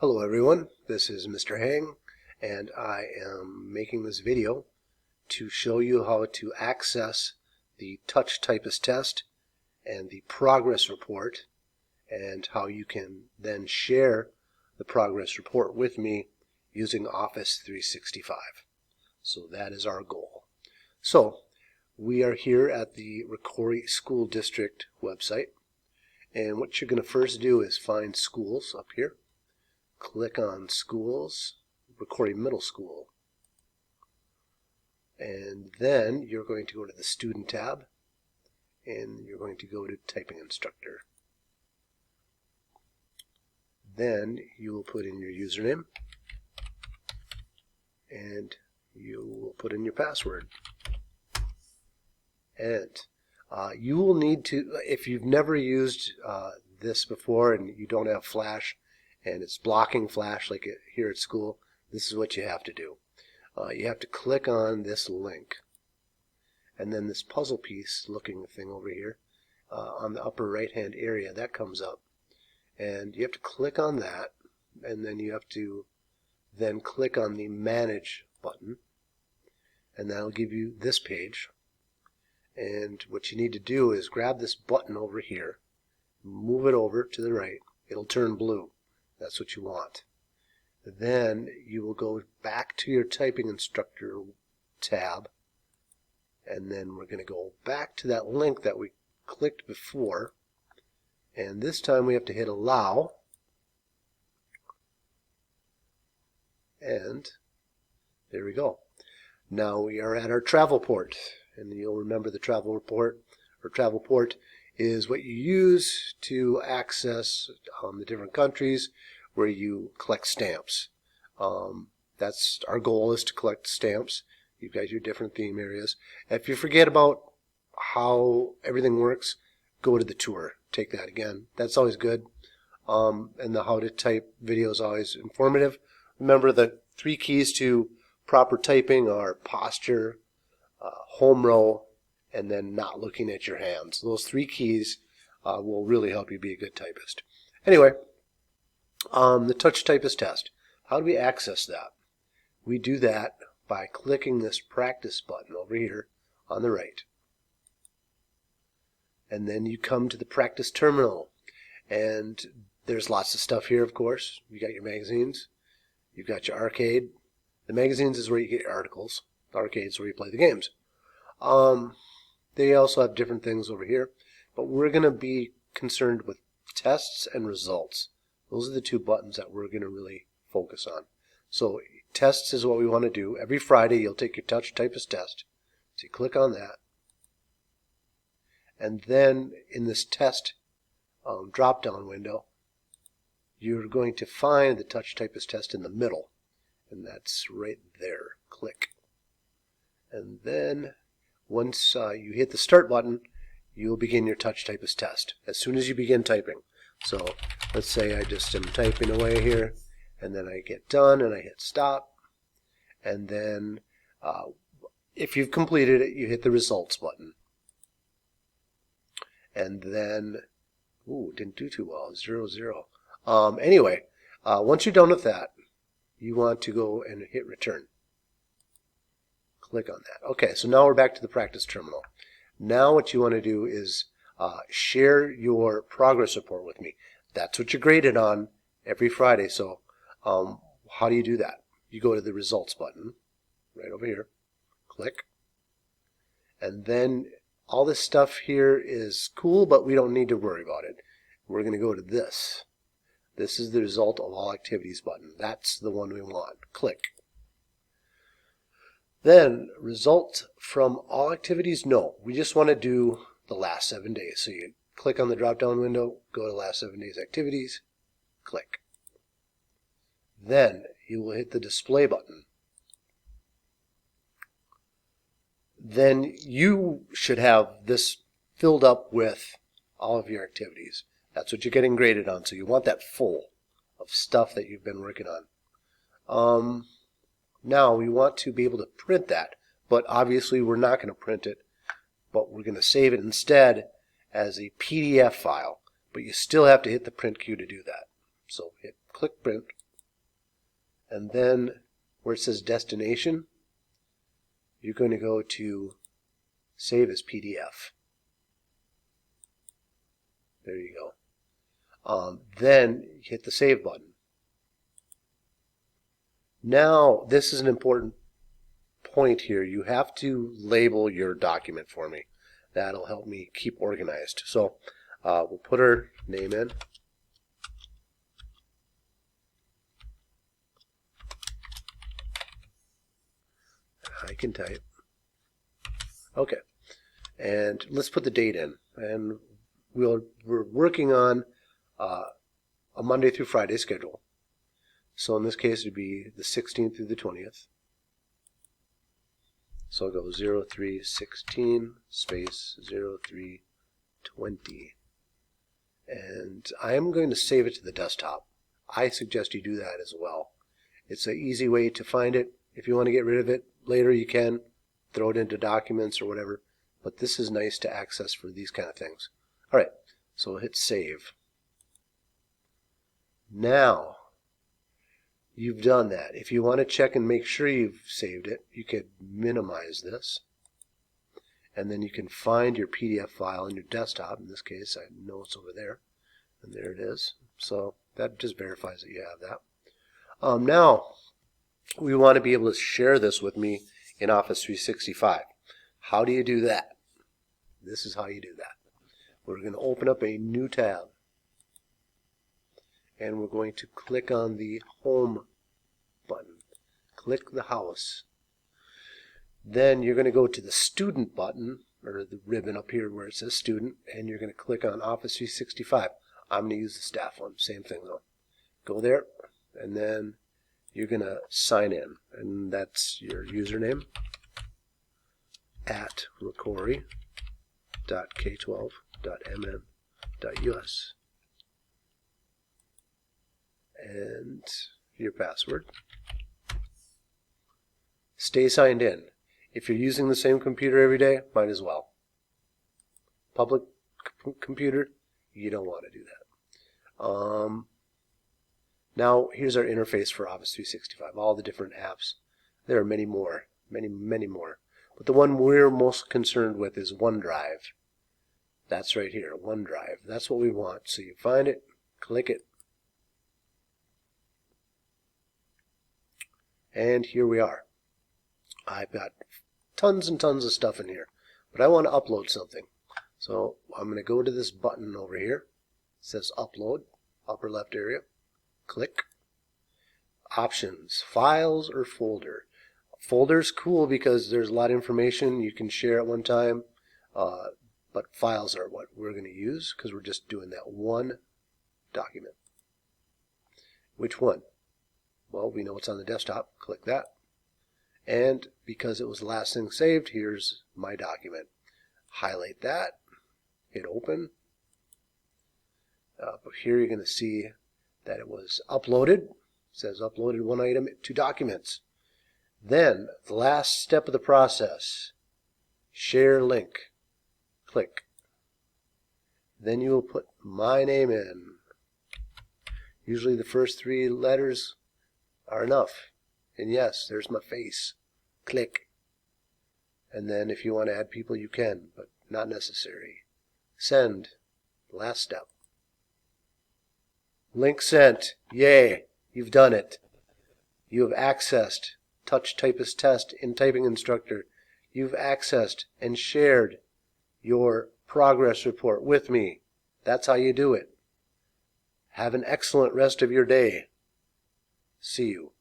Hello everyone, this is Mr. Hang, and I am making this video to show you how to access the Touch Typist test and the progress report, and how you can then share the progress report with me using Office 365. So that is our goal. So we are here at the Ricori School District website, and what you're going to first do is find schools up here. Click on Schools, Ricori Middle School, and then you're going to go to the Student tab, and you're going to go to Typing Instructor. Then you will put in your username, and you will put in your password. And you will need to, if you've never used this before and you don't have Flash, and it's blocking Flash like here at school, this is what you have to do. You have to click on this link, and then this puzzle piece looking thing over here on the upper right hand area, that comes up, and you have to click on that, and then you have to then click on the Manage button, and that'll give you this page. And what you need to do is grab this button over here, move it over to the right, it'll turn blue. That's what you want. Then you will go back to your Typing Instructor tab, and then we're going to go back to that link that we clicked before, and this time we have to hit Allow, and there we go. Now we are at our travel port, and you'll remember the travel report or travel port is what you use to access the different countries where you collect stamps. That's our goal, is to collect stamps. You've got your different theme areas. If you forget about how everything works, go to the tour. Take that again. That's always good. And the how to type video is always informative. Remember, the 3 keys to proper typing are posture, home row, and then not looking at your hands. Those 3 keys will really help you be a good typist. Anyway, the Touch Typist test. How do we access that? We do that by clicking this practice button over here on the right. And then you come to the practice terminal. And there's lots of stuff here, of course. You got your magazines. You've got your arcade. The magazines is where you get your articles. The arcade is where you play the games. They also have different things over here, but we're going to be concerned with tests and results. Those are the 2 buttons that we're going to really focus on. So tests is what we want to do. Every Friday you'll take your Touch Typist test. So you click on that, and then in this test drop-down window, you're going to find the Touch Typist test in the middle, and that's right there. Click. And then once you hit the start button, you'll begin your Touch Typist test as soon as you begin typing. So let's say I just am typing away here, and then I get done and I hit stop, and then if you've completed it, you hit the results button, and then didn't do too well, 0, 0. Anyway, once you're done with that, you want to go and hit return. Click on that. Okay, so now we're back to the practice terminal. Now what you want to do is share your progress report with me. That's what you're graded on every Friday. So how do you do that? You go to the results button right over here. Click. And then all this stuff here is cool, but we don't need to worry about it. We're going to go to this. This is the result of all activities button. That's the one we want. Click. Then, result from all activities? No, we just want to do the last 7 days. So you click on the drop-down window, go to last 7 days activities, click. Then you will hit the display button. Then you should have this filled up with all of your activities. That's what you're getting graded on, so you want that full of stuff that you've been working on. Now we want to be able to print that, but obviously we're not going to print it, but we're going to save it instead as a PDF file, but you still have to hit the print key to do that. So click print, and then where it says destination, you're going to go to save as PDF. There you go. Then hit the save button. Now, this is an important point here. You have to label your document for me. That'll help me keep organized. So we'll put our name in. I can type. Okay. And let's put the date in. And we're working on a Monday through Friday schedule. So in this case, it would be the 16th through the 20th. So I'll go 0316 space 0320. And I am going to save it to the desktop. I suggest you do that as well. It's an easy way to find it. If you want to get rid of it later, you can throw it into documents or whatever. But this is nice to access for these kind of things. All right, so we'll hit save. Now, you've done that. If you want to check and make sure you've saved it, you could minimize this. And then you can find your PDF file in your desktop. In this case, I know it's over there. And there it is. So that just verifies that you have that. Now, we want to be able to share this with me in Office 365. How do you do that? This is how you do that. We're going to open up a new tab. And we're going to click on the Home button. Click the house. Then you're going to go to the Student button, or the ribbon up here where it says Student, and you're going to click on Office 365. I'm going to use the staff one. Same thing though. Go there, and then you're going to sign in. And that's your username at rocori.k12.mn.us. And your password. Stay signed in. If you're using the same computer every day, might as well. Public computer, you don't want to do that. Now, here's our interface for Office 365, all the different apps. There are many more, many more. But the one we're most concerned with is OneDrive. That's right here, OneDrive. That's what we want. So you find it, click it, and here we are. I've got tons and tons of stuff in here, but I want to upload something. So I'm going to go to this button over here. It says Upload, upper left area. Click. Options, files or folder. Folder's cool because there's a lot of information you can share at one time, but files are what we're going to use because we're just doing that one document. Which one? Well, we know it's on the desktop. Click that. And because it was the last thing saved, here's my document. Highlight that. Hit open. But here you're going to see that it was uploaded. It says uploaded one item to documents. Then, the last step of the process, share link. Click. Then you will put my name in. Usually the first 3 letters are enough. And yes, there's my face. Click. And then if you want to add people, you can, but not necessary. Send. Last step. Link sent. Yay, you've done it. You have accessed Touch Typist Test in Typing Instructor. You've accessed and shared your progress report with me. That's how you do it. Have an excellent rest of your day. See you.